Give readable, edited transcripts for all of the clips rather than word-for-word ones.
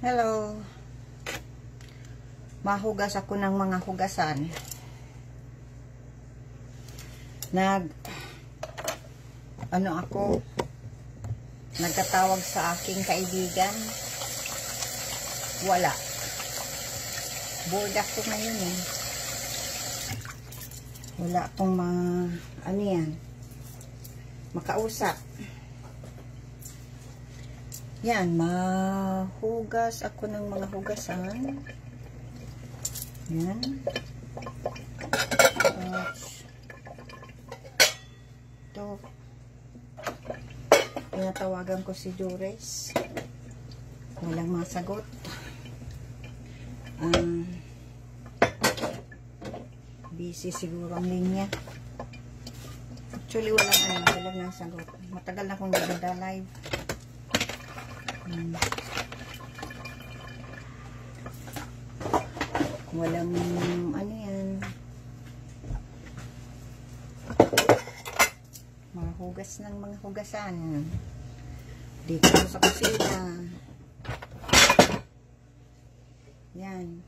Hello. Mahugas ako ng mga hugasan. Nagkatawag sa aking kaibigan. Wala. Bored ako ngayon eh. Wala akong makausap. Yan, mahugas ako ng mga hugasan. Yan. Ito. Tinatawagan ko si Jores. Walang masagot. Busy siguro ang linya. Actually, walang nasagot. Matagal na akong live. Walang mahugas ng mga hugasan dito sa kusina. Yan.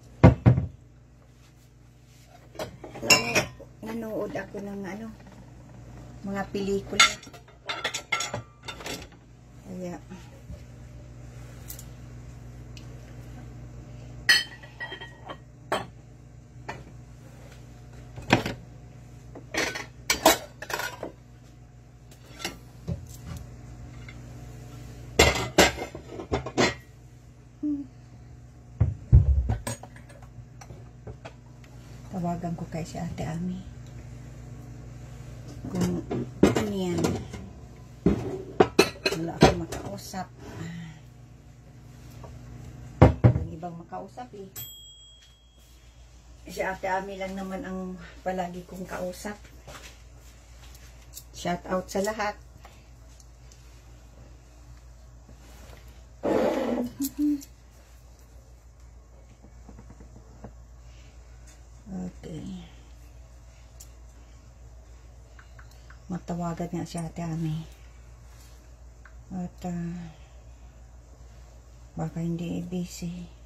Nanood ako ng mga pelikula. Kaya tawagan ko kay si Ate Ami kung ano yan. Wala akong makausap. Walang ibang makausap eh. Si Ate Ami lang naman ang palagi kong kausap. Shout out sa lahat. Okay. Matawagan nga si Ate Ami. At baka hindi busy.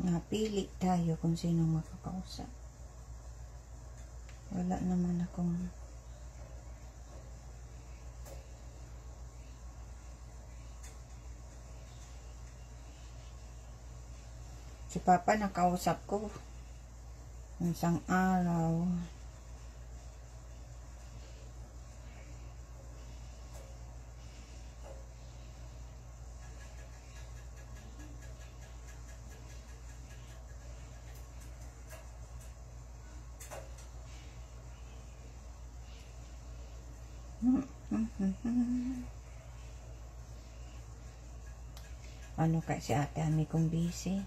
Napili tayo kung sino makakausap. Wala naman akong si Papa nakausap ko isang araw. Ano kaya si Ate Ami kung busy?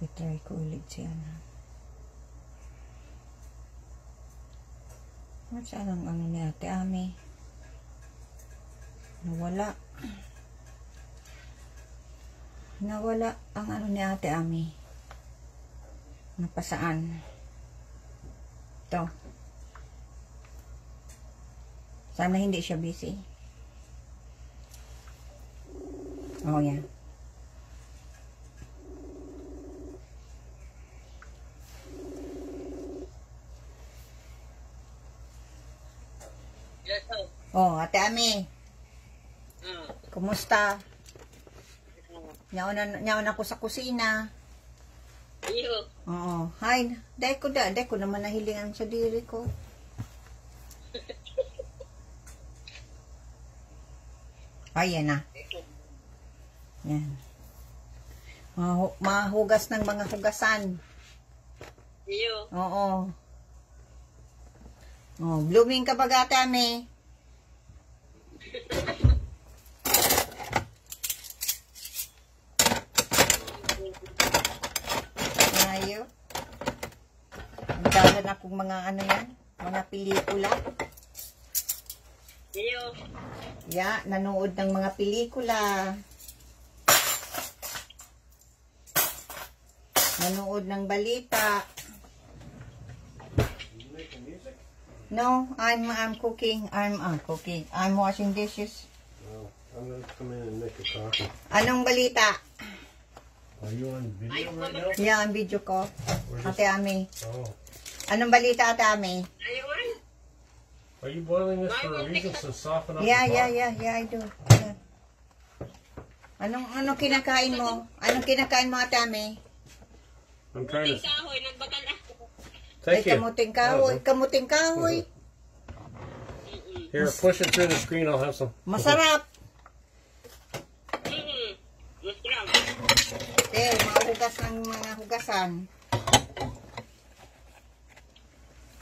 I-try ko ulit siya na. Saan ang ni Ate Ami? Nawala ang ni Ate Ami. Napasaan? Ito. Sana hindi siya busy. Oh, yeah. Oh, Ate Ami. Kumusta? Nyaon ako sa kusina. Iyo. Oo. Hi. Dahil ko naman nahilingan sa diri ko. Ay, yan na. Yan. Mahugas ng mga hugasan. Iyo. Oo. Oh, blooming ka baga, Tami. Ayo. Magdalan akong mga ano yan, mga pelikula. Iyo. Yeah, nanood ng mga pelikula. Nanood ng balita. No, I'm cooking. I'm cooking. I'm washing dishes. Well, I'm gonna come in and make a coffee. Anong balita? Are you on video right now? Yeah, ang video ko. Ate Ami. Oh. Anong balita, Ate Ami? Ayawan. Are you boiling this for a reason to soften up Yeah, the pot? yeah, I do. Yeah. Anong kinakain mo? Anong kinakain mo, Ate Ami? I'm trying to. Kahoy, nagbatal ako. Thank you. Kamuting kahoy. Kamuting kahoy. Here, push it through the screen. I'll have some. Masarap. Masarap. Mahugas ng mga hugasan.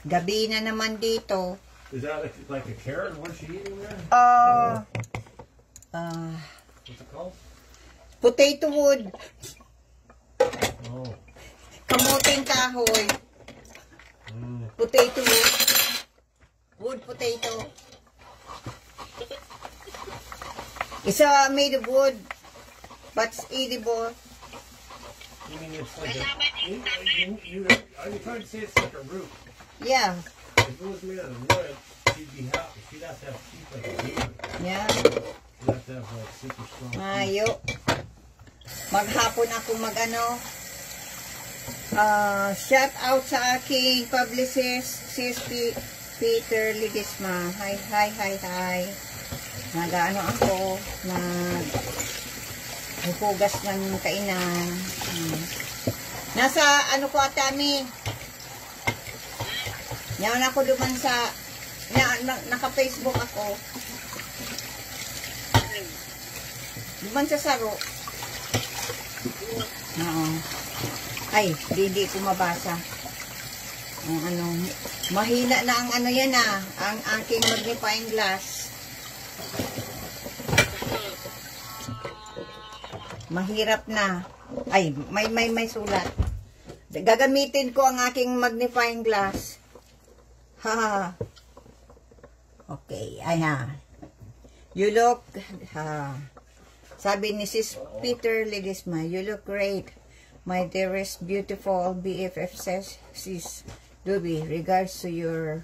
Gabi na naman dito. Is that like a carrot? What's she eating there? What's it called? Potato wood. Oh. Kamuting kahoy. Potato wood. Wood potato. It's made of wood, but it's edible. You mean it's like a? Are you trying to say it's like a root? Yeah, If it was made out of wood, she'd be happy. She'd have to have teeth like a beaver. yeah. She'd have to have like super strong teeth. Ayo. Maghapon ako shout out sa aking publicist, sis Peter Lidisma. Hi. Nag-ano ako, naghuhugas ng kainan. Nasa ano ko, Atami? Yan ako duman sa, naka-Facebook ako. Duman sa Saro. Oo. Ay, hindi ko mabasa. Ang ano, mahina na ang ano yan ang aking magnifying glass. Mahirap na. Ay, may sulat. Gagamitin ko ang aking magnifying glass. Ha. Okay, ayan. You look, sabi ni Sis Peter Ledesma, you look great. My dearest, beautiful BFF says, Sis Duby, regards to your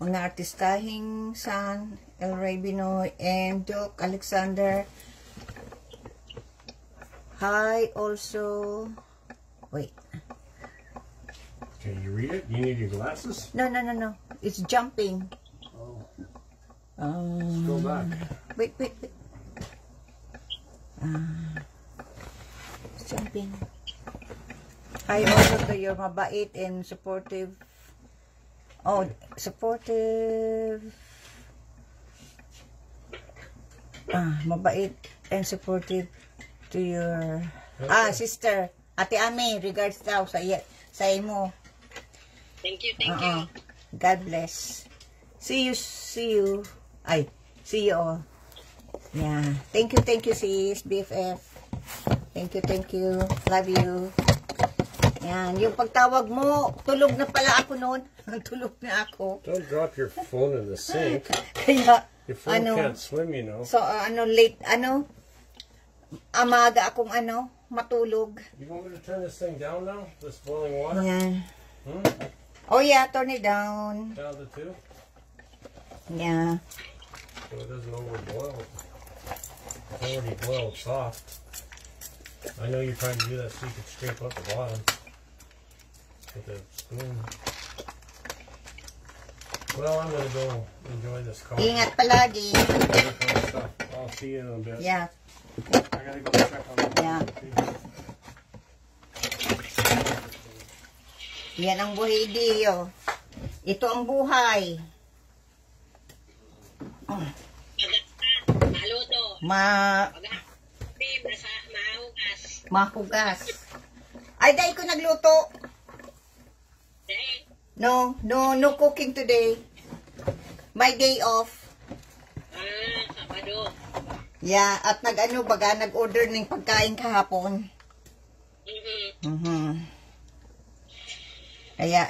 mga artistahing son, El Ray Binoy, M. Duke, Alexander. Hi, also, wait. Can you read it? You need your glasses? No. It's jumping. Oh. Go back. Wait. It's jumping. Hi, also to your mabait and supportive. Oh, supportive. Mabait and supportive to your sister. Ate Ami, regards daw sa imo. Thank you. God bless. See you. Ay, see you all. Yeah. Thank you, sis, BFF. Thank you. Love you. Yan. Yung pagtawag mo, tulog na pala ako noon. Tulog na ako. Don't drop your phone in the sink. Kaya, Your phone can't swim, you know. So, late, amaga akong matulog. You want me to turn this thing down now? This boiling water? Yan. Hmm? Oh yeah, turn it down. Down to 2? Yeah. So it doesn't overboil. It's already boiled soft. I know you're trying to do that so you can scrape up the bottom with a spoon. Well, I'm going to go enjoy this coffee. Ingat palagi. I'll see you in a bit. Yeah. I got to go check on the Yeah. Yan ang buhay diyo. Ito ang buhay. Maluto. Mahugas. Ay, dahil ko nagluto. No cooking today. My day off. Sabado. Yeah, at nag-order ng pagkain kahapon. Kaya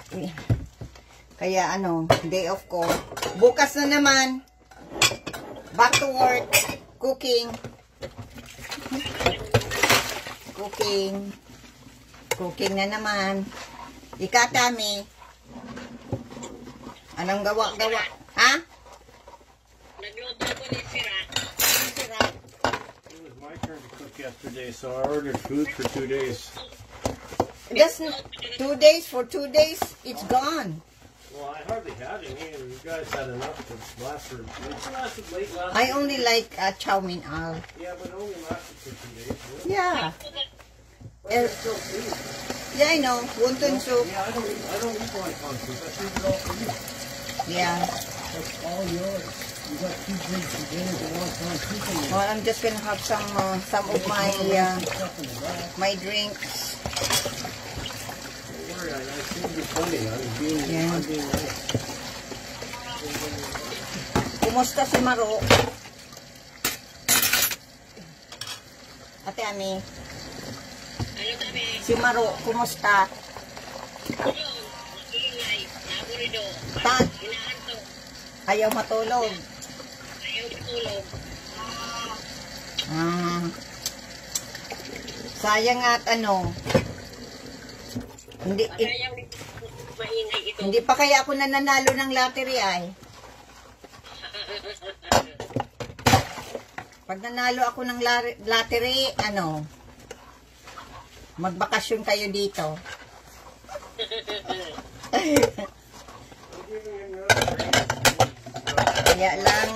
day off ko. Bukas na naman. Back to work. Cooking. Cooking na naman. Ikatami. Anong gawa? Ha? Nagluto ko ni Sira. It was my turn to cook yesterday, so I ordered food for 2 days. Just 2 days. For 2 days, it's gone. Well, I hardly had any, and you guys had enough to last for. It lasted late last I week. only like chow mein al. Yeah, but it only lasted for 2 days. Really. Yeah. But it's still food. Yeah, I know. Wonton soup. Yeah, I don't eat wonton soup. I leave it all for you. Yeah. That's all yours. You got 2 big containers of wonton soup in there. Well, I'm just gonna have some of my drinks. Don't worry, I seem to be funny. I'm being nice. Kumusta si Maro? Ate Ami, Ano kami? si Maro, kumusta? Ingay. Naburido. Ta- Inaanto. Ayaw matulog. Ayaw tulog. Sayang at hindi Ayaw maingay ito. hindi pa kaya ako nananalo ng lottery ay. Pag nanalo ako ng lottery, magbakasyon kayo dito. Kaya lang,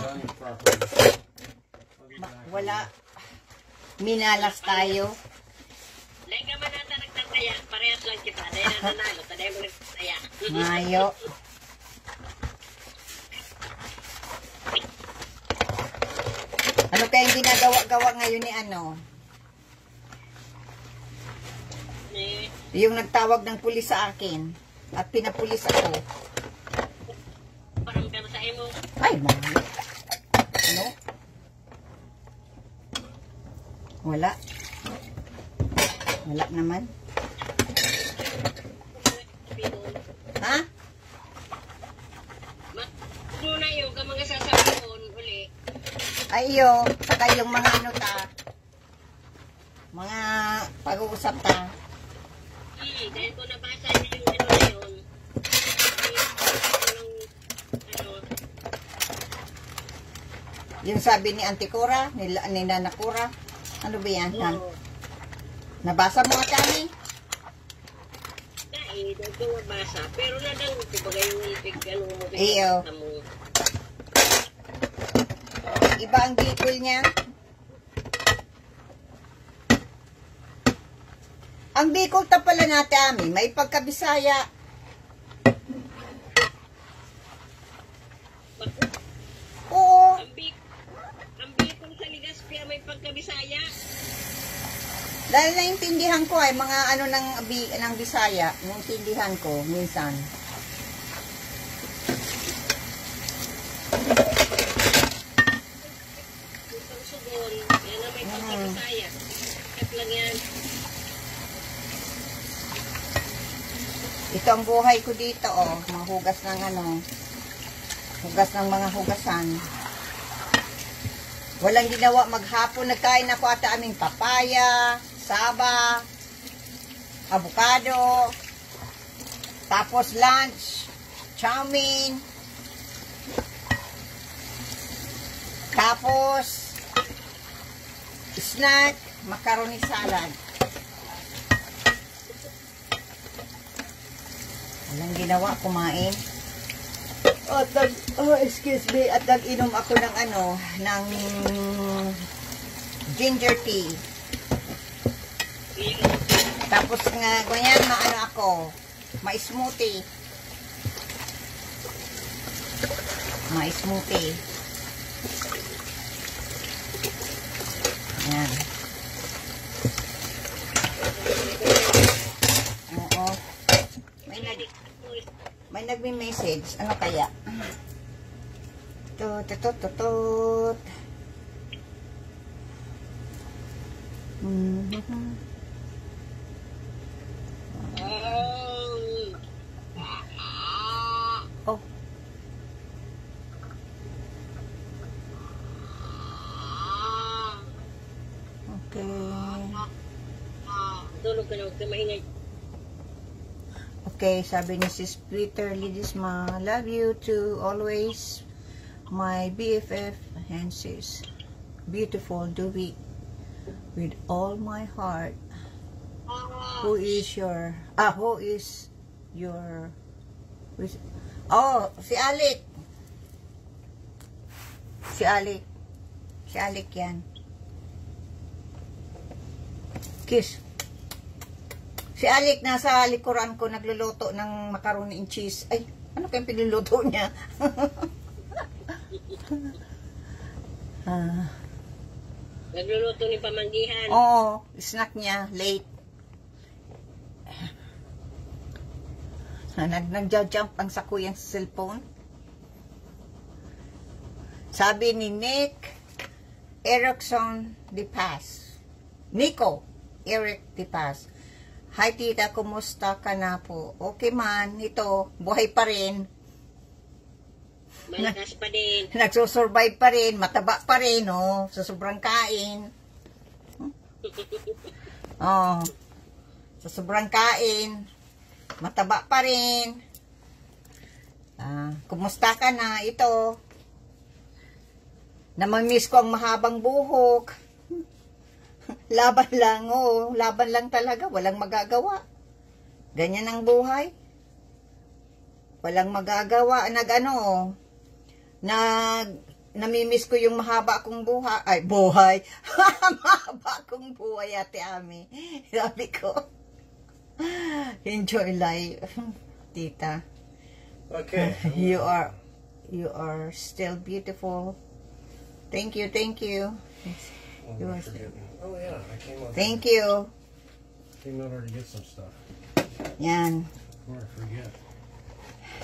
wala. Minalas tayo. Dahil ka man nata nagtataya, parehas lang kita. Dahil na nanalo, dahil mo nagtataya. Mayo. Ano kayang ginagawa-gawa ngayon ni Yung nagtawag ng pulis sa akin at pinapulis ako. Parang kamo sa imo. Ay, mahal. Wala. Wala naman. Ha? Muna yung ka mga sasabihin uli. Ayo, saka yung mga mga pag-uusap ta. Dahil ko nabasa niyo yung na yun. Yung sabi ni Auntie Cora, ni Nana Cora. Ano ba yan? Nabasa mo nga kami? Dahil ko nabasa. Pero nadang ko bagay yung ipig mo. Iyo. Iba ang Bicol niya. Ang Bicol ta pala natin, may pagkabisaya. Oo. Ang Bicol sa Legazpi may pagkabisaya. Dahil naintindihan ko ay mga ng Bisaya, naintindihan ko minsan. Itong sugon, yan na may pagkabisaya. Kat lang yan. Ito ang buhay ko dito, mga hugas ng hugas ng mga hugasan. Walang ginawa, maghapon nagkain ako ata aming papaya, saba, avocado, tapos lunch, chow mein, tapos snack, macaroni salad. Walang ginawa, kumain. At excuse me, at nag-inom ako ng ng ginger tea. Tapos nga, ganyan, ako, ma-smoothie. Ma-smoothie. Ayan. Oo. May nagme-message. Ano kaya? Tut, tut, tut, tut. Oh. Okay. Tulog ka na, huwag ka maingay. Okay, sabi ni Sis Twitter, Lidisma, love you too, always, my BFF, and sis, beautiful, do it with all my heart. Who is your, oh, si Alec. Si Alec yan. Kiss. Si Alec nasa likuran ko nagluluto ng macaroni and cheese. Ay, ano kayong pinuluto niya? Nagluluto ni pamanggihan. Oo, snack niya, late. Nagja-jump ang sakuyang sa cellphone. Sabi ni Nick Erickson de Paz. Nico Eric de Paz. Hi tita, kumusta ka na po? Okay man, ito, buhay pa rin. Malakas pa din. Nagsusurvive pa rin, mataba pa rin, oh, sa sobrang kain. Oh, sa sobrang kain, mataba pa rin. Kumusta ka na? Ito, namamiss ko ang mahabang buhok. Laban lang, oh. Laban lang talaga. Walang magagawa. Ganyan ang buhay. Walang magagawa. Namimiss ko yung mahaba kong buhay. Ay, buhay. Mahaba kong buhay, Ate Ami. Sabi ko, enjoy life, tita. Okay. You are still beautiful. Thank you. You are still... Oh yeah, I came out. Thank you. Came over to get some stuff. Yan. Before I forget.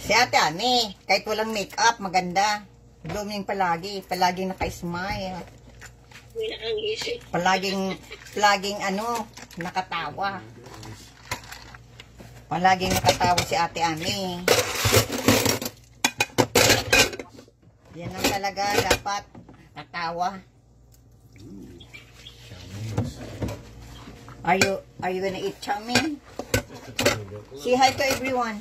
Si Ate Ami, kahit walang makeup, maganda. Blooming palagi. Palaging naka-smile. Wala kang isip. Palaging nakatawa. Palaging nakatawa si Ate Ami. Yan ang talaga dapat. Tatawa. Are you gonna eat chow mein? Just a tiny bit. Say hi to everyone.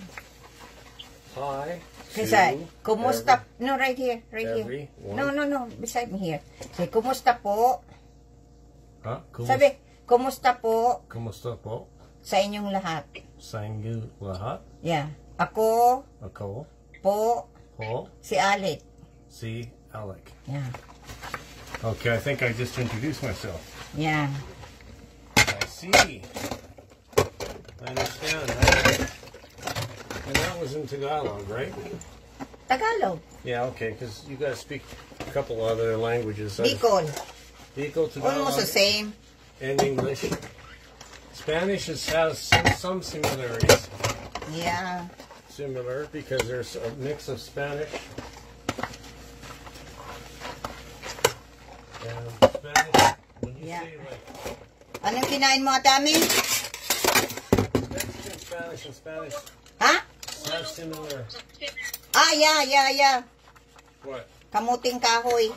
Hi. Say, kumusta? No, right here. Everyone. No. Beside me here. Say, kumusta po? Huh? Sabi, kumusta po Kumusta po? sa inyong lahat? Sa inyo lahat? Yeah. Ako, Ako po, po si Alec. si Alec. Yeah. Okay, I think I just introduced myself. Yeah. I see. I understand. And that was in Tagalog, right? Tagalog. Yeah, okay, because you guys speak a couple other languages. Bicol. Bicol, Tagalog, Almost the same. and English. Spanish has some similarities. Yeah. Similar, because there's a mix of Spanish and Spanish. When you Yeah. say like Anong kinain mo, Ate Ami? Mexican Spanish and Spanish Ha? have similar. Yeah. What? Kamuting kahoy.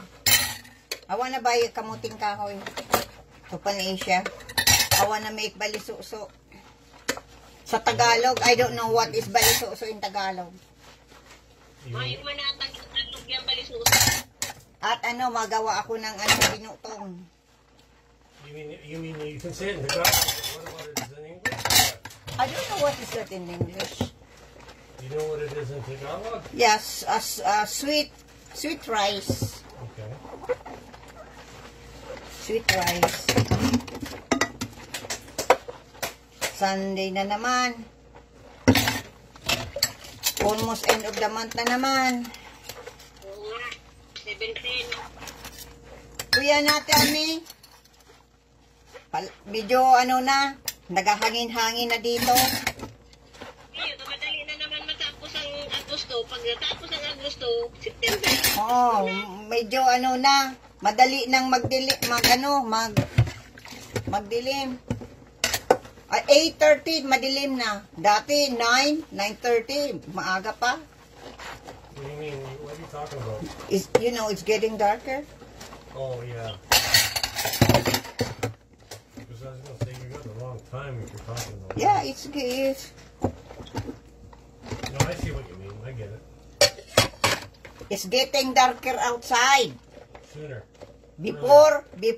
I wanna buy kamuting kahoy. To Pan-Asia. I wanna make balisuso. Sa Tagalog, I don't know what is balisuso in Tagalog. May manatag yung balisuso. At magawa ako ng binutong. You mean you can say it in Tagalog? What about it in English? I don't know what is that in English. You know what it is in Tagalog? Yes, sweet rice. Okay. Sweet rice. Sunday na naman. Almost end of the month na naman. Oo nga. 17. Kuya natin, Ami. Medyo naghahangin-hangin na dito. Ngayon, madali na naman matapos ang Agosto. pag natapos ang Agosto, September. Oo, medyo ano na, madali nang magdilim, magdilim. 8:30, madilim na. Dati, 9:30, maaga pa. What do you mean? What are you talking about? It's getting darker. Oh, yeah. Because I was going to say, you got the wrong time if you're talking about Yeah, that. it's No, I see what you mean. I get it. It's getting darker outside. Sooner. Before 9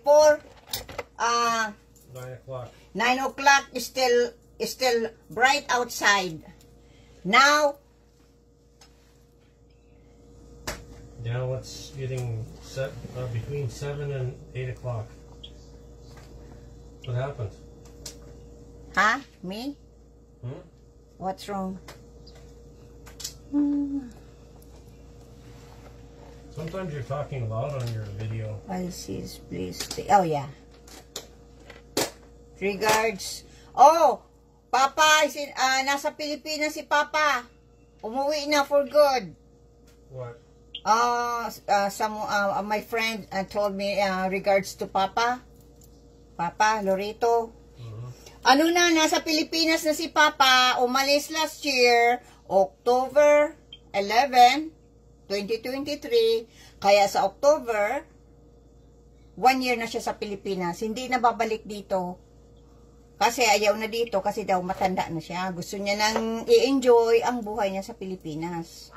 o'clock. 9 o'clock is still bright outside. Now It's getting set between 7 and 8 o'clock. What happened? huh? Me? Hmm? What's wrong? Sometimes you're talking loud on your video. I see, please stay. Oh yeah. Regards. Oh, Papa, nasa Pilipinas si Papa. Umuwi na for good. What? My friend told me regards to Papa. Papa, Lorito. Ano na, nasa Pilipinas na si Papa. Umalis last year, October 11, 2023. Kaya sa October, 1 year na siya sa Pilipinas. Hindi na babalik dito. Kasi ayaw na dito kasi daw matanda na siya. Gusto niya nang i-enjoy ang buhay niya sa Pilipinas.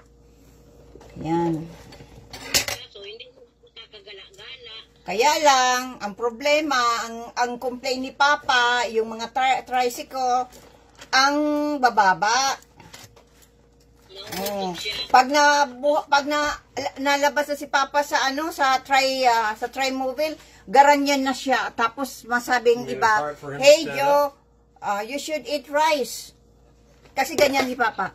Yan. So, hindi ko kakagala-gala. Kaya lang, ang problema, ang complaint ni Papa, yung mga tricycle, ang bababa. Nauusog siya. Pag nalabas na si Papa sa tri-mobile, garanyan na siya. Tapos masabing You iba, hard for him to hey stand Joe, you should eat rice. Kasi ganyan ni Papa.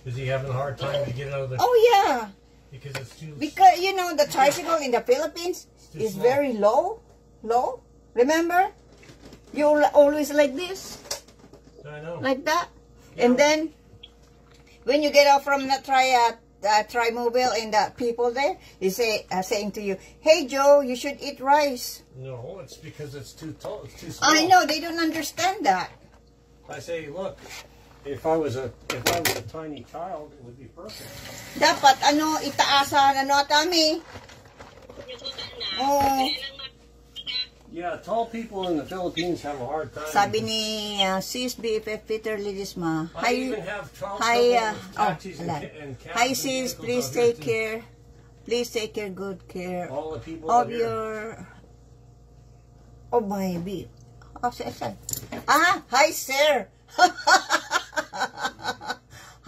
Is he having a hard time to get out of the... Oh yeah. Because it's too... Because, the tricycle in the Philippines It's is too small. very low. Low. Remember? You always like this. I know. Like that. And then, when you get off from the tri-mobile and the people there, they saying to you, hey Joe, you should eat rice. No, it's because it's too tall. It's too small. I know, they don't understand that. I say, look, if I was a tiny child, it would be perfect. Dapat, itaasan, Tami? Yung tuta na. Oh. Kaya lang Yeah, tall people in the Philippines have a hard time. Sabi ni Sis BFF Peter Lidisma, I even have trouble hi, with taxis and cabs hi and sis, vehicles please out here, take too. care. Please take good care All the people of out here. your, oh my beef. Oh, sir. Hi sir.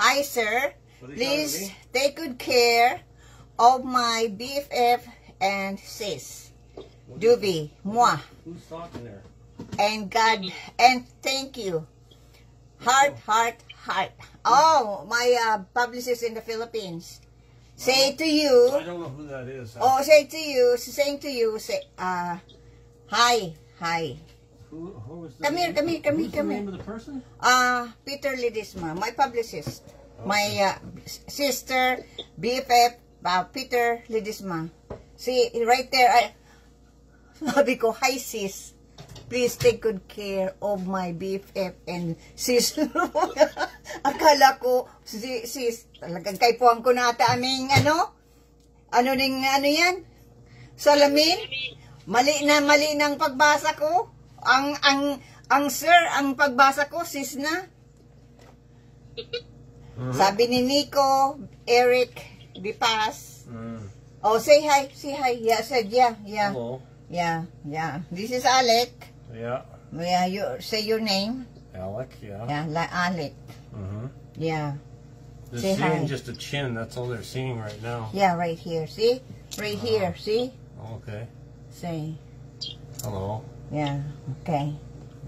Hi sir. What are you Please telling me? take good care of my BFF and sis. Doobie, moi. Who's talking there? And God, and thank you. Heart. Oh, my publicist in the Philippines. Say to you, I don't know who that is. saying to you, say, hi. Who was the Come here. Who's the name of the person? Peter Lidisma, my publicist. My sister, BFF, Peter Lidisma. See, right there, sabi ko, hi sis, please take good care of my BFF and sis. Akala ko, sis, talagang kaipuan ko na ata aming, ano yan? Salamin? Mali ng pagbasa ko. Ang sir, ang pagbasa ko, sis na. Sabi ni Nico, Eric, Bipas. Oh, say hi. Yeah, said yeah. Hello. Yeah. This is Alec. Yeah. Yeah, you say your name. Alec, yeah. Yeah, like Alec. Mm-hmm. Yeah. They're Say seeing hi. just a chin. That's all they're seeing right now. Yeah, right here. See? Right here. See? Okay. Say. Hello. Yeah. Okay.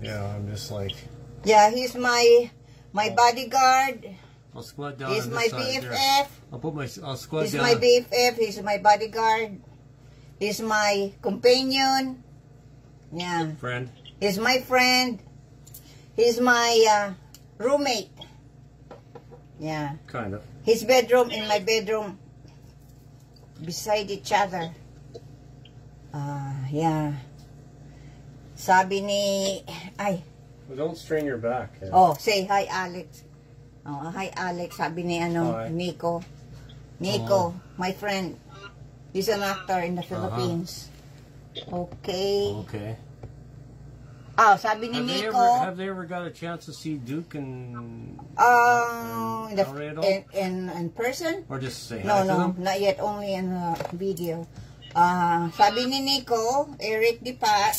Yeah, I'm just like... Yeah, he's my bodyguard. I'll squat down He's on my this side. There. BFF. I'll squat He's down. my BFF. He's my bodyguard. He's my companion. Yeah. Friend. He's my friend. He's my roommate. Yeah. Kind of. His bedroom and my bedroom beside each other. Yeah. Sabi ni... Ay. Well, don't strain your back. Yeah. Oh, say hi, Alex. Oh, hi, Alex. Sabi ni Hi. Nico. Nico, my friend. He's an actor in the Philippines. Okay. Okay. Oh, sabi ni Nico. Have they ever got a chance to see Duke and In, in person? or just say No, hi to them? not yet. Only in video. Sabi ni Nico, Eric Dipa.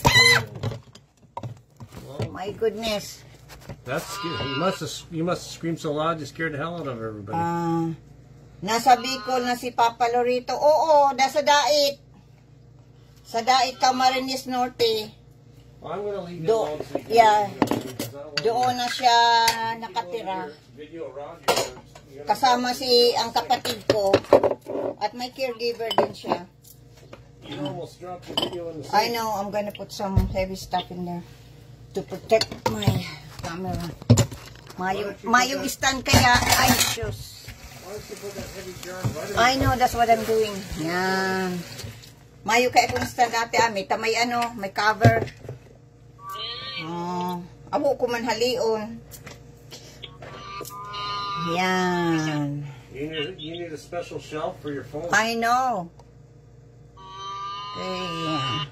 Well, My goodness. that's good. You must have screamed so loud you scared the hell out of everybody. Nasa Bicol na si Papa Lorito. Oo, nasa Dait. Sa Dait, Camarines Norte. Well, I'm gonna leave you Do- alone so you can yeah. because I don't want Doon na siya you nakatira. video around you. You're gonna- Kasama si ang kapatid ko. At may caregiver din siya. You almost dropped the video in the I sink. know, I'm gonna put some heavy stuff in there to protect my camera. Mayong stand kaya, ay, shoes. Why don't you put that heavy jar of vitamins? I know, that's what I'm doing. Yan. Mayo kaya kung stand dati, may may cover. Abo ko man halion. Yan. You need a special shelf for your phone. I know. Okay.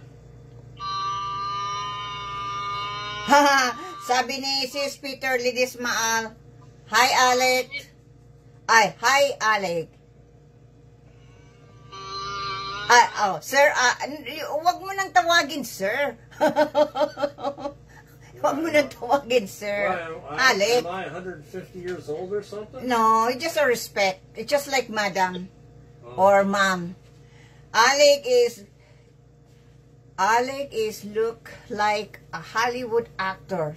Haha, sabi ni Sis Peter Lidis Maal, hi Alec. Ay, hi Alec. Sir, wag mo nang tawagin, sir. Wag mo nang tawagin, sir. Alec. Am I 150 years old or something? No, it's just a respect. It's just like madam or mom. Alec is look like a Hollywood actor.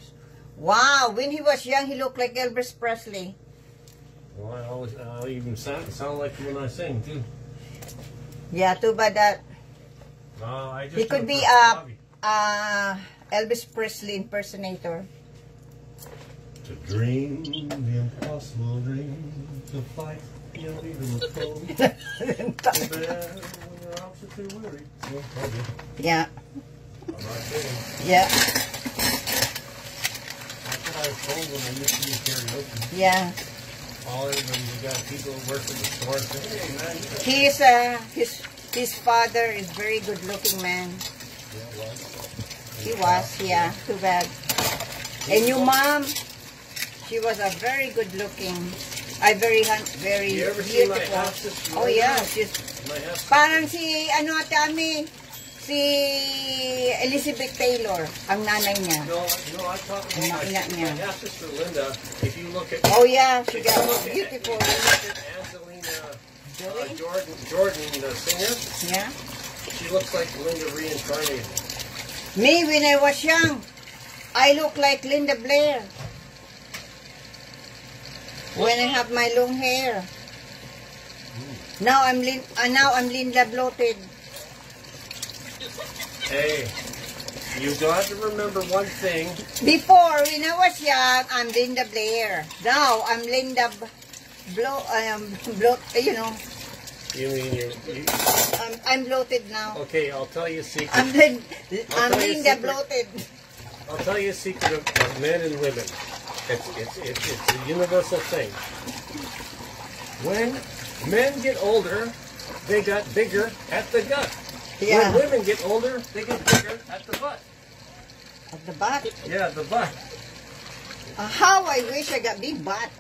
Wow, when he was young, he looked like Elvis Presley. Well, I even sound like him when I sing too. Yeah, too bad that I just he could do it be for hobby. Elvis Presley impersonator. To dream the impossible dream, to fight the unbeatable foe. To bear when your arms are too weary. Yeah, I'm not kidding. yeah, That's what I was told when I used to do karaoke. yeah. All when you got people who work at the store saying, hey man, you got His father is very good looking man. yeah, well, He was, yeah, too bad. And your mom, she was a very good looking, very You ever see my beautiful. half-sister? Oh yeah, she's my half parang si si Elizabeth Taylor, ang nanay niya. No, I'm talking about my half-sister Linda. If you look at Oh yeah, she if got you look at- beautiful. if you look at Angelina Jordan, the singer, Yeah. she looks like Linda reincarnated. Me, when I was young, I look like Linda Blair. When I have my long hair. Now I'm Linda bloated. Hey, you got to remember one thing. Before, when I was young, I'm Linda Blair. Now I'm Linda you know. You mean I'm bloated now. Okay, I'll tell you a secret. I'm tell you a Linda secret. bloated. I'll tell you a secret of men and women. It's a universal thing. When men get older, they got bigger at the gut. Yeah. When women get older, they get bigger at the butt. At the butt. Yeah, the butt. How I wish I got big butt.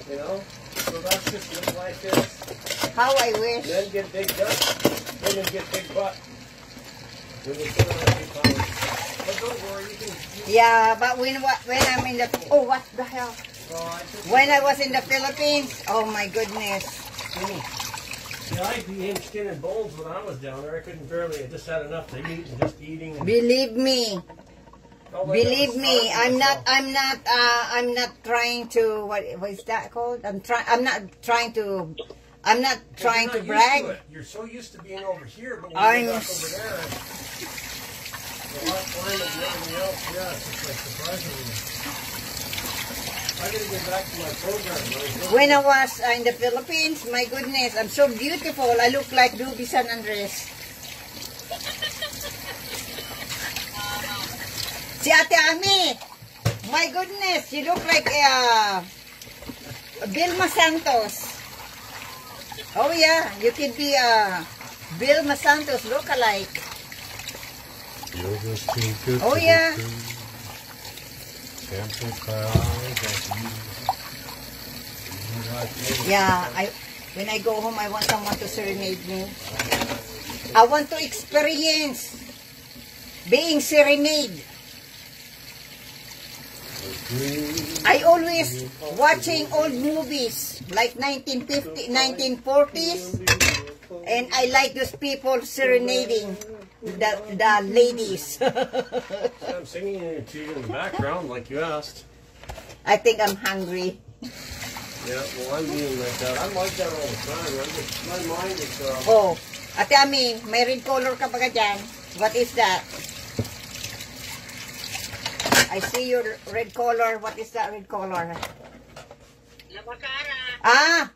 You know? So that's just what life is. How I wish. Men get big gut, women get big butt. Women get big power. But don't worry, you can... Yeah, but when I'm in the what the hell? When I was in the Philippines, oh my goodness. See, I became skin and bones when I was down there. I couldn't barely, I just had enough to eat and just eating. And Believe me, felt like I was believe me, starving myself. I'm not trying to what is that called? I'm not trying to You're not used to brag. it. You're so used to being over here, but when I'm you get back over there, the hot climate and everything else, yeah, it's just like surprising. I I gotta get back to my program. When I was in the Philippines, my goodness, I'm so beautiful. I look like Ruby San Andres. Si Ate Ami, my goodness, you look like Vilma Santos. Oh yeah, you could be Vilma Santos look-alike. Oh yeah. Yeah, when I go home, I want someone to serenade me. I want to experience being serenade. I always watching old movies like 1950s, 1940s, and I like those people serenading the ladies. I'm singing to you in the background like you asked. I think I'm hungry. Yeah, well, I'm being like that. I'm like that all the time. My mind is... Oh, Ate Ami, may red color ka ba dyan? What is that? I see your red color. What is that red color? Labakara. Ah!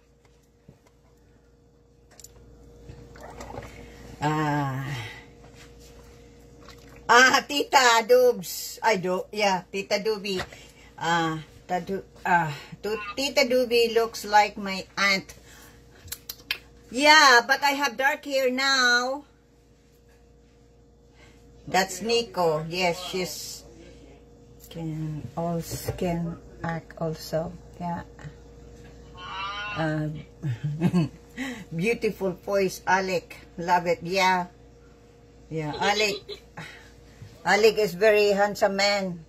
Tita Dubs. Tita Doobie. Tita Doobie looks like my aunt. Yeah, but I have dark hair now. That's Nico. Yes, she's can act also. Yeah. Beautiful voice, Alec. Love it. Yeah. Yeah, Alec is very handsome man.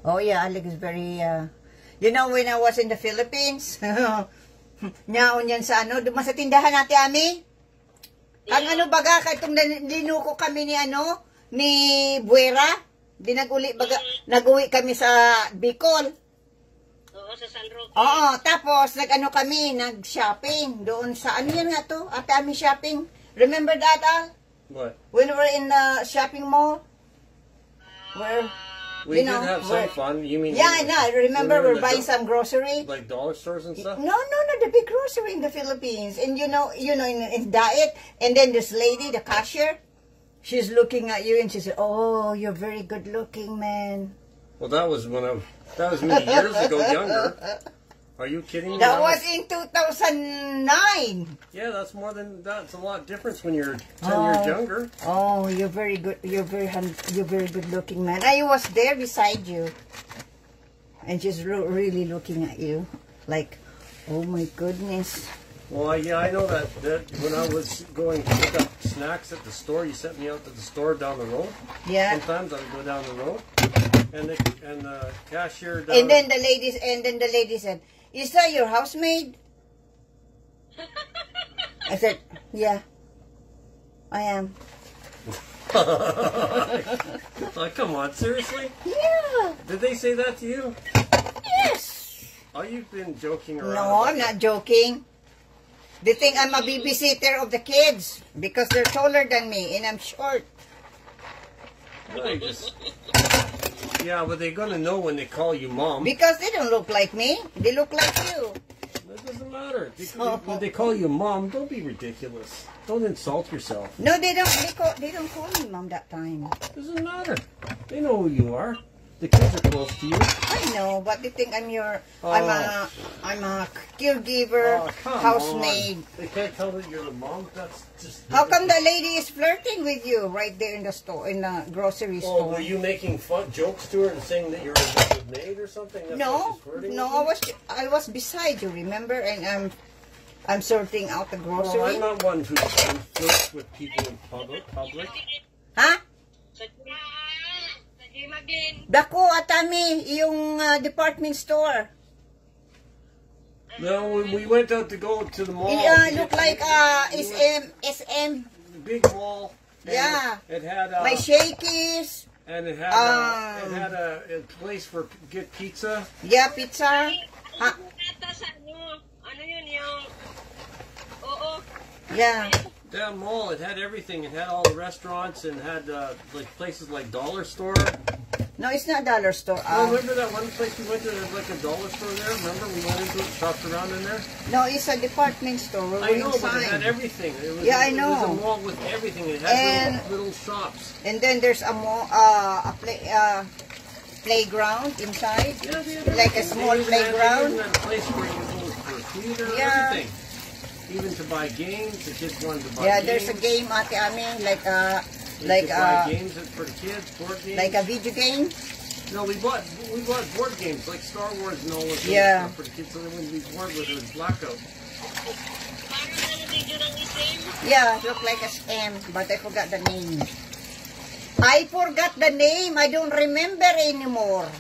Oh yeah, Alec is very you know, when I was in the Philippines, nyaon yan sa doon sa tindahan natin, Ami. Ang baga, itong linuko kami ni Buera, nag-uwi kami sa Bicol. Oo, sa San Roque. Oo, tapos kami, nag-shopping doon sa, yan nga to, Ate Ami shopping. Remember that, Al? What? When we were in the shopping mall? Where, we did have some fun. You mean? Yeah, I know. I remember we're buying some grocery. Like dollar stores and stuff? No, the big grocery in the Philippines. And you know, in diet, and then this lady, the cashier, she's looking at you and she said, "Oh, you're very good looking, man." Well, that was many years ago, younger. Are you kidding me? That was in 2009. Yeah, that's a lot different when you're 10 years younger. Oh, you're very good. You're very good looking, man. I was there beside you, and just really looking at you, like, oh my goodness. Well, yeah, I know that when I was going to pick up snacks at the store, you sent me out to the store down the road. Yeah. Sometimes I would go down the road, and the cashier. And then the lady said, "Is that your housemaid?" I said, "Yeah, I am." Oh, come on, seriously? Yeah. Did they say that to you? Yes. Oh, you've been joking around. No, I'm not joking. They think I'm a babysitter of the kids because they're taller than me and I'm short. Yeah, but they're gonna know when they call you mom. Because they don't look like me. They look like you. That doesn't matter. When they call you mom, don't be ridiculous. Don't insult yourself. No, they don't. They don't call me mom that time. Doesn't matter. They know who you are. The kids are close to you. I know, but they think I'm I'm a caregiver, housemaid. They can't tell that you're the mom. That's just. How come the lady is flirting with you right there in the store, in the grocery Oh, store? were you making fun jokes to her and saying that you're a good maid or something? That's why she's flirting with you? I was beside you, remember? And I'm sorting out the grocery. Well, I'm not one who flirts with people in public. Ha? Sa Jimagin. Dako, Atami, yung department store. No, when we went out to go to the mall. Look like SM. Big mall. Yeah. It had My shakies. and it had a place for get pizza. Yeah, pizza. Ha? Ata sa ano yun yung... Oo. Yeah. That mall, it had everything. It had all the restaurants and had like places like Dollar Store. No, it's not dollar store. Remember that one place we went to? There's like a dollar store there. Remember we went into it, shopped around in there. No, it's a department store. We I were know, but it inside. had everything. It was, Yeah, I It know. was a mall with everything. It had little shops. And then there's a playground inside, Yeah, they had like a everything. small They even had- playground. They even had a place where you go for theater, Yeah. everything. Even to buy games, the kids wanted to buy Yeah, games. there's a game ate amin, like You could buy games for the kids, board games. like a video game. No, we bought board games like Star Wars and all those Yeah. stuff for the kids so they wouldn't be bored with it blackout. Parang ano video ng isim? Yeah, look like a scam, but I forgot the name. I forgot the name. I don't remember anymore.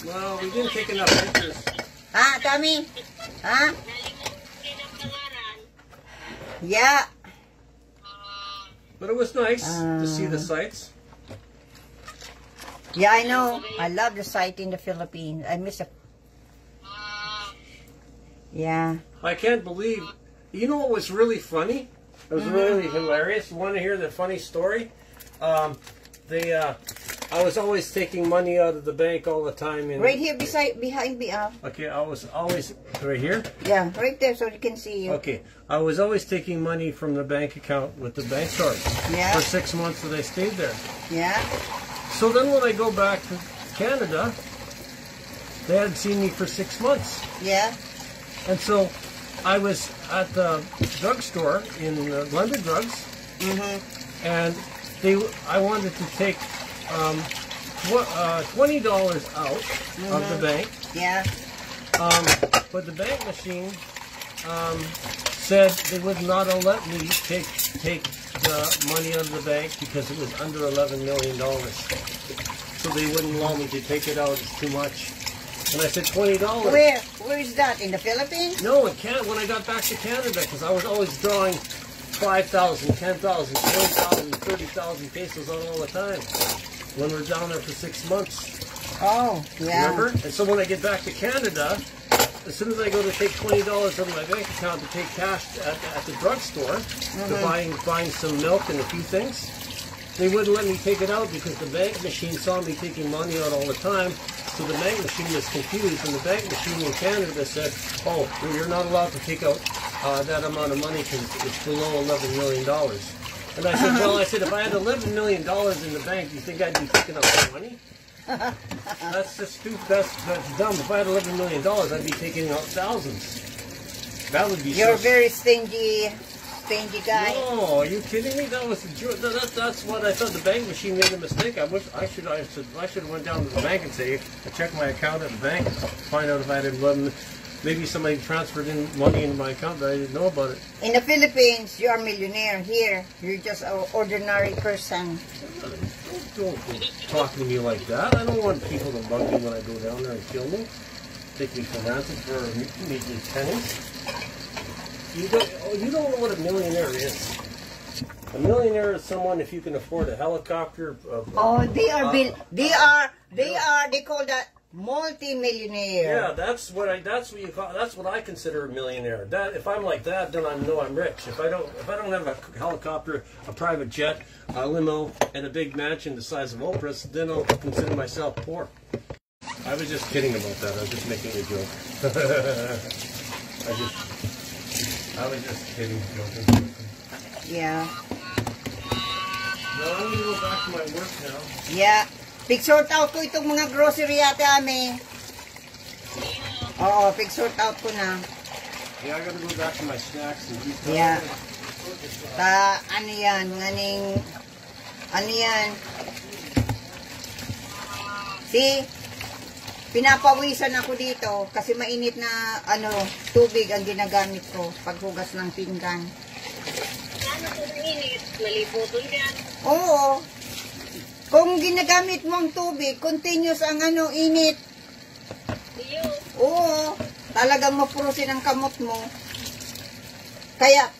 Well, we didn't take enough pictures. Ha, Tommy? Ha? Nalimutin ang pangalan. Yeah. But it was nice to see the sights. Yeah, I know. I love the sight in the Philippines. I miss it. Yeah. I can't believe. You know what was really funny? It was really hilarious. You want to hear the funny story? I was always taking money out of the bank all the time. Right here behind me. Okay, I was always right here. Yeah, right there so you can see you. Okay, I was always taking money from the bank account with the bank card Yeah. for 6 months that I stayed there. Yeah. So then when I go back to Canada, they hadn't seen me for 6 months. Yeah. And so I was at the drugstore in London Drugs, and I wanted to take $20 out of the bank, Yeah. but the bank machine said they would not let me take the money out of the bank because it was under $11 million. So they wouldn't allow me to take it out. It's too much. And I said $20. Where is that? In the Philippines? No, in Canada, when I got back to Canada, because I was always drawing 5,000, 10,000, 20,000, 30,000 pesos out all the time when we were down there for 6 months. Oh, yeah. Remember? And so when I get back to Canada, as soon as I go to take $20 out of my bank account to take cash at the drugstore to buying some milk and a few things, they wouldn't let me take it out because the bank machine saw me taking money out all the time. So the bank machine was confused, and the bank machine in Canada said, "Oh, well, you're not allowed to take out that amount of money because it's below $11 million." And I said, "Well, if I had $11 million in the bank, do you think I'd be taking out that money? That's just stupid. That's dumb. If I had $11 million, I'd be taking out thousands. That would be." You're so very stingy guy. No, are you kidding me? That was that's what I thought. The bank machine made a mistake. I should have went down to the bank and say, I checked my account at the bank, find out if I had 11. Maybe somebody transferred in money into my account that I didn't know about it. In the Philippines, you're a millionaire. Here, you're just an ordinary person. Don't talk to me like that. I don't want people to bug me when I go down there and kill me. Take me for ransom for measly pennies. You don't know what a millionaire is. A millionaire is someone if you can afford a helicopter. They call that multi-millionaire. Yeah, that's what I consider a millionaire. That if I'm like that, then I know I'm rich. If I don't have a helicopter, a private jet, a limo, and a big mansion the size of Oprah's, then I'll consider myself poor. I was just kidding about that. I was just making a joke. I was just kidding, joking. Yeah. No, I'm gonna go back to my work now. Yeah. Pig-sort out ko itong mga grocery ate ame. Oo, pig-sort out ko na. Yeah, I gotta go back to my snacks and eat. Yeah. Ano yan? Ano yan? See? Pinapawisan ako dito kasi mainit na tubig ang ginagamit ko paghugas ng pinggan. Ano po ang init? Maliputon yan. Oo. Kung ginagamit mo ang tubig, continuous ang init. Iyo. Oo. Talagang mapurusin ang kamot mo. Kaya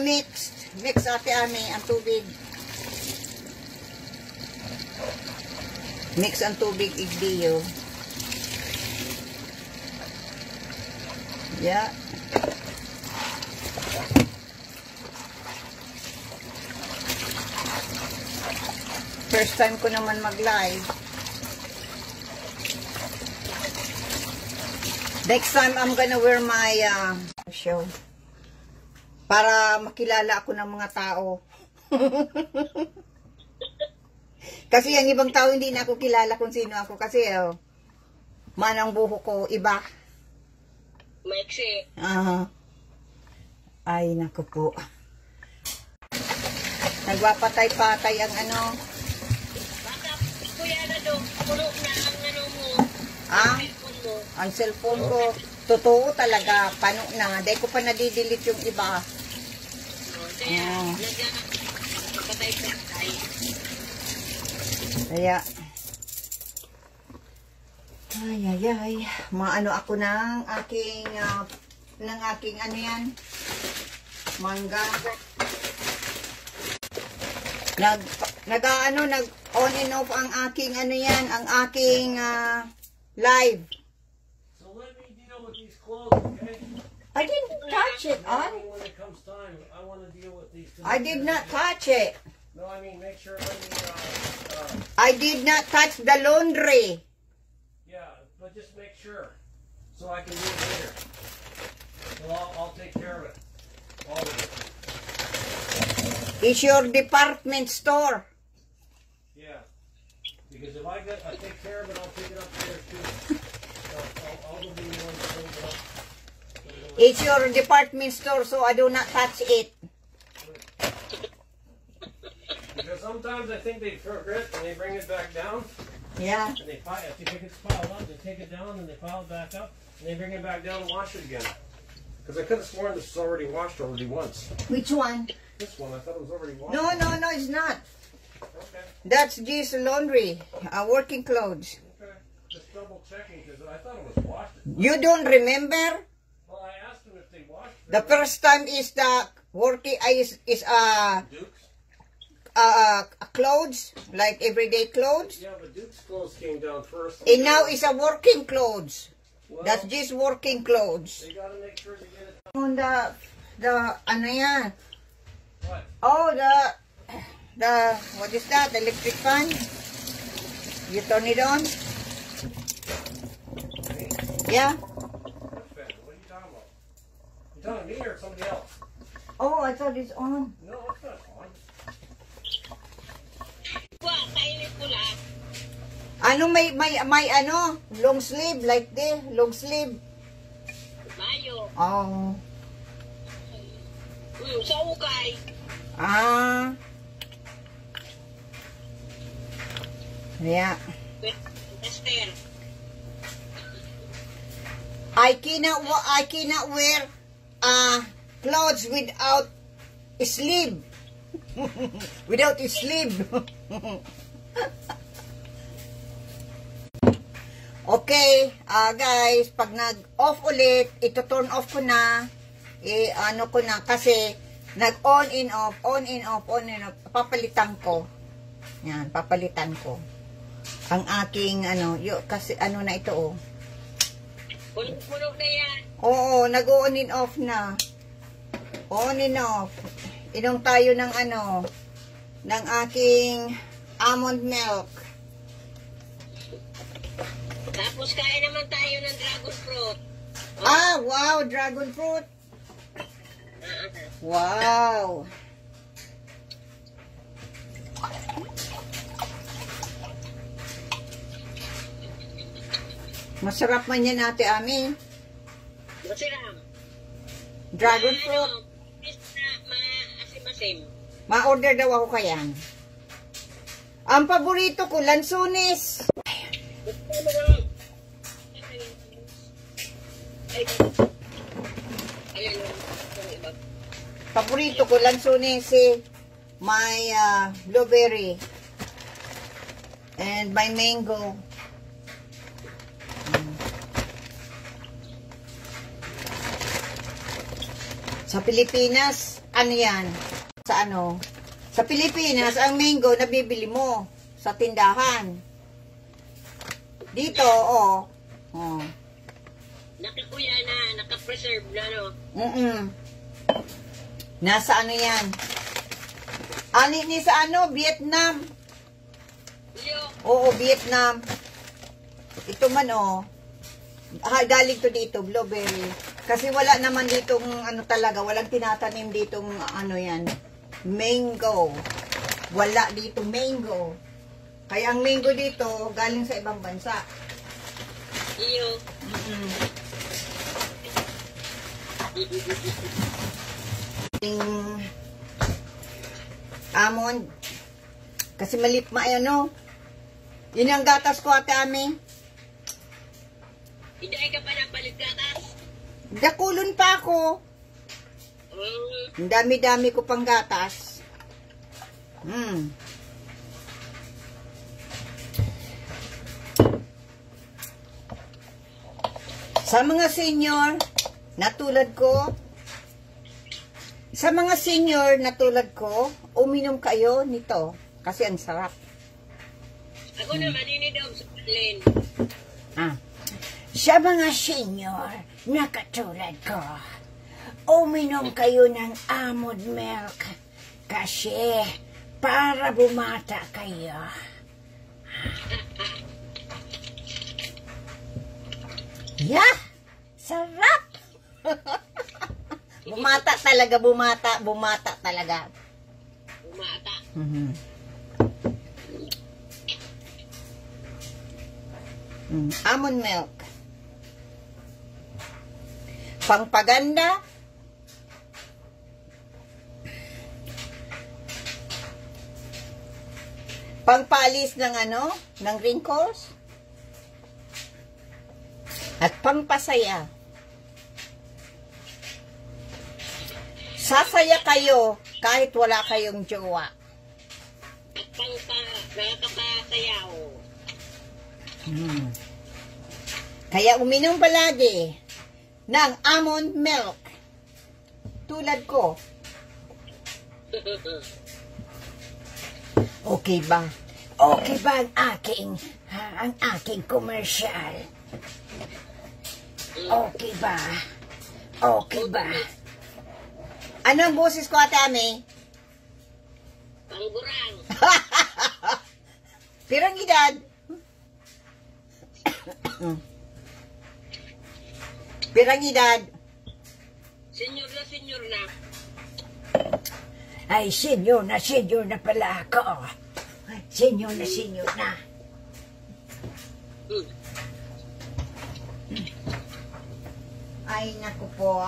mixed. Mix ate ame ang tubig. Mix ang tubig igdiyo. Yeah. First time ko naman mag-live. Next time, I'm gonna wear my show. Para makilala ako ng mga tao. Kasi ang ibang tao, hindi na ako kilala kung sino ako. Kasi, manang buho ko, iba. Maiksi. Ay, naku po. Nagpapatay-patay ang ano. Baka, kuya na do, puno na ang ano mo. Cellphone mo. Ang cellphone ko, totoo talaga, pano na. Dahil ko pa nadidelete yung iba. Kaya, nagpatay-patay. Kaya, ay. Maano ako ng aking, ano yan, mangga. Nag on and off ang aking, ano yan, ang aking, live. So let me deal with these clothes, okay? I didn't touch it, When it comes time, I want to deal with these. I did not touch it. No, I mean, make sure, I did not touch the laundry. yeah, but just make sure. So I can do it later. So I'll take care of it. All of it. It's your department store. Yeah. Because if I take care of it, I'll pick it up there too. So I'll go be the one to clean it up. It's your department store, so I do not touch it. Because sometimes I think they forget and they bring it back down. Yeah. And they pile, if you think it's piled up, they take it down and they pile it back up and they bring it back down and wash it again. Because I could have sworn this was already washed already once. Which one? This one, I thought it was already washed. No, it's not. Okay. That's just laundry, working clothes. Okay. Just double checking because I thought it was washed. You don't remember? Well, I asked them if they washed it. The first time is the working is Duke's? clothes, like everyday clothes. Yeah, but Duke's clothes came down first. And now it's a working clothes. Well, That's just working clothes. they gotta make sure they get it. On the ano yan? What? Oh, the what is that? The electric fan? You turn it on? Yeah. What fan? What are you talking about? You talking to me or somebody else? Oh, I thought it's on. No, it's not on. Wah, kainit ko lang. Ano may ano? Long sleeve like this, long sleeve. Mayo. Oh. Sa ukay. Ah. Yeah. Esther. I cannot wear clothes without sleeve. Without sleeve. Okay, guys, pag nag-off ulit, ito turn off ko na. Ano ko na kasi nag-on and off, papalitan ko. Yan, papalitan ko. Ang aking kasi ano na ito oh. Punog na yan. Oo, nag-on and off na. On and off. Inom tayo ng ng aking almond milk. Tapos kaya naman tayo ng dragon fruit. Ah, wow, dragon fruit. Wow. Masarap man yan, Ate Ami. Masiram. Dragon fruit. Maasim-asim. Ma-order daw ako kayan. Ang paborito ko, lansunis. Paborito ko, lansunis, my blueberry and my mango. Sa Pilipinas, ano yan? Sa Pilipinas, ang mango nabibili mo sa tindahan. Dito, oh. Nakakuya na, naka-preserve na, no? Nasa ano yan? Ani ni sa Vietnam. Oo, Vietnam. Ito man, oh. Galing to dito, blueberry. Kasi wala naman ditong, ano talaga, walang tinatanim ditong, ano yan, mango. Wala dito mango. Kaya ang mango dito, galing sa ibang bansa. Iyo. Almond. Kasi ano. Yun ang gatas ko, Ate Ami. Hindi ka pa napalit gatas. Dakulon pa ako. Ang dami-dami ko pang gatas. Sa mga senior na tulad ko, uminom kayo nito kasi ang sarap. Ako naman, ininom sa Lynn. Sa mga senior na katulad ko, uminom kayo ng almond milk kasi para bumata kayo. Yeah! Sarap! Bumata talaga. Bumata. Almond milk. Pangpaganda. Pangpalis ng ng wrinkles. At pangpasaya. Sasaya kayo kahit wala kayong jowa. At nakakapasayaw. Kaya uminom palagi ng almond milk. Tulad ko. Okay ba? Okay ba ang aking commercial? Okay ba? Okay ba? Ano ang boses ko, Ate Ami? Panggurang. Pirang edad? Pirang edad? Senior na. Ay, senior na pala ako. Senior na. Ay, naku po.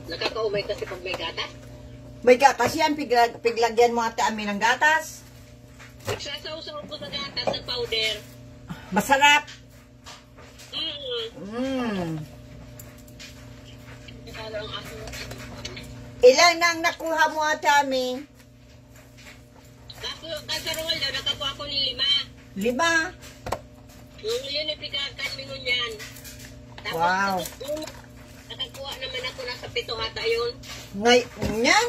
Nakakaumay kasi pag may gatas. May gatas yan. Piglagyan mo, Ate Ami, ng gatas. Nagsasaw-saw ko sa gatas ng powder. Masarap. Ilan nang nakuha mo, Ate Ami? Kasarol daw, nakakuha ko ni 5. 5? Yun ipigakan mo nun yan. Tapos, Wow. Nakakuha naman ako nasa 7 hata yun. Ngayon?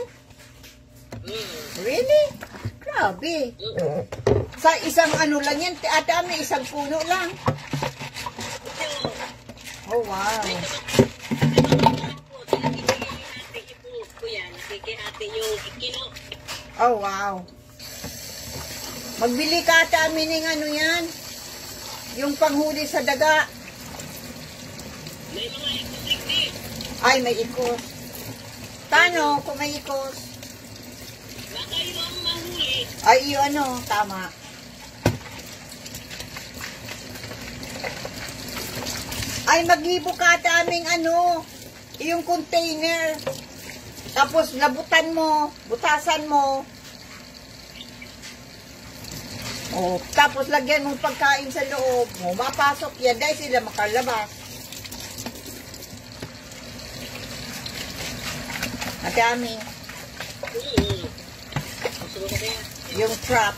Really? Grabe. Sa isang lang yan, Ate Ami, isang puno lang. Oh, wow. Oh, wow. Magbili ka, Ate Ami, ng yan. Yung panghuli sa daga. May mga ikos. Ay, may ikos. Paano kung may ikos? Baka yung ang mahuli. Ay, yun tama. Ay, maghibo ka, Ate Aming yung container. Tapos, labutan mo, butasan mo. Oh, tapos, lagyan mong pagkain sa loob mo. Mapasok yan, dahil sila makalabas. Ate Ami, yung trap.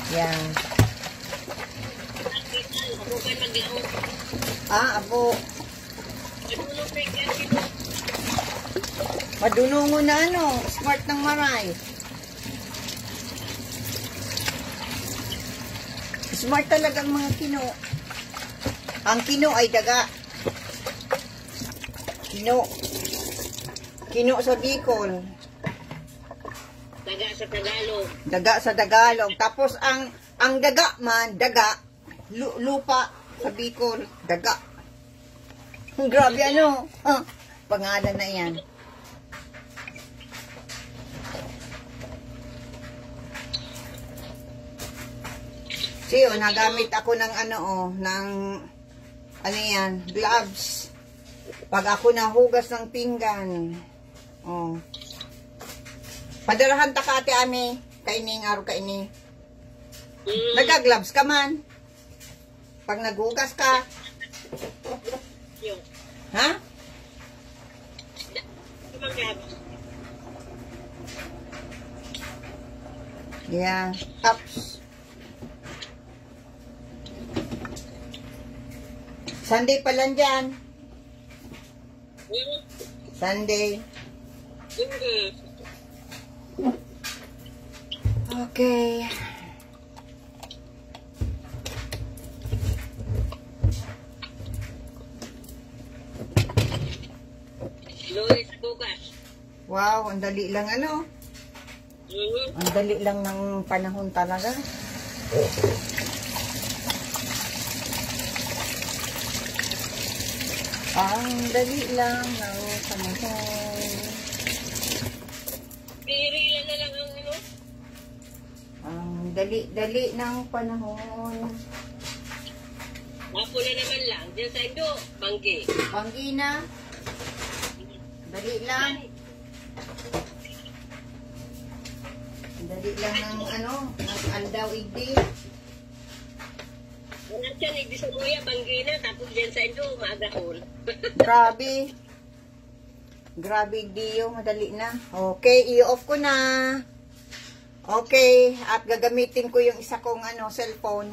Yan. Abo. Madunungo na smart ng maray. Smart talaga ang mga Kino. Ang Kino ay daga. Kino. Kino sa Bicol. Daga sa Tagalog. Daga sa Tagalog. Tapos ang daga man, daga, lupa sa Bicol, daga. Grabe ano. Pangalan na yan. Siyo, nagamit ako ng ano yan, gloves. Pag ako nahugas ng pinggan. Oh. Padarahan ta ka ate ami, kaining araw kaini. Nagka-gloves ka man. Pag naghugas ka. Yung. Ha? Yeah. Ups. Sunday pa lang dyan. Sunday. Okay. Luis bukas. Wow, ang dali lang ano. Ang dali lang ng panahon talaga. Ang dali lang ng panahon. Pirilan na lang ang ano. Ang dali ng panahon. Mapula naman lang. Diyan sa Indo, Banggi. Panggina. Dali lang. Dali lang ng ng aldaw igdi. Wala siya, hindi sa Muya, Banggi na. Tapos diyan sa Indo, maagahol. Grabe. Grabe igdi yung madali na. Okay, i-off ko na. Okay, at gagamitin ko yung isa kong cellphone.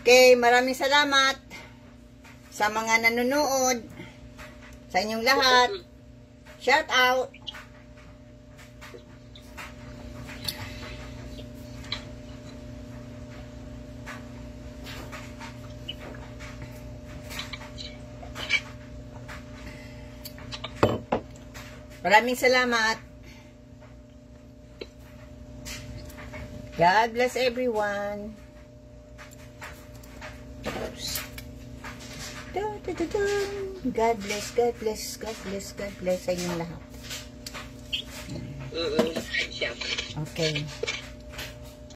Okay, maraming salamat sa mga nanonood. Sa inyong lahat. Shout out. Maraming salamat. God bless everyone. God bless, God bless, God bless, God bless sa inyong lahat. Siya. Okay.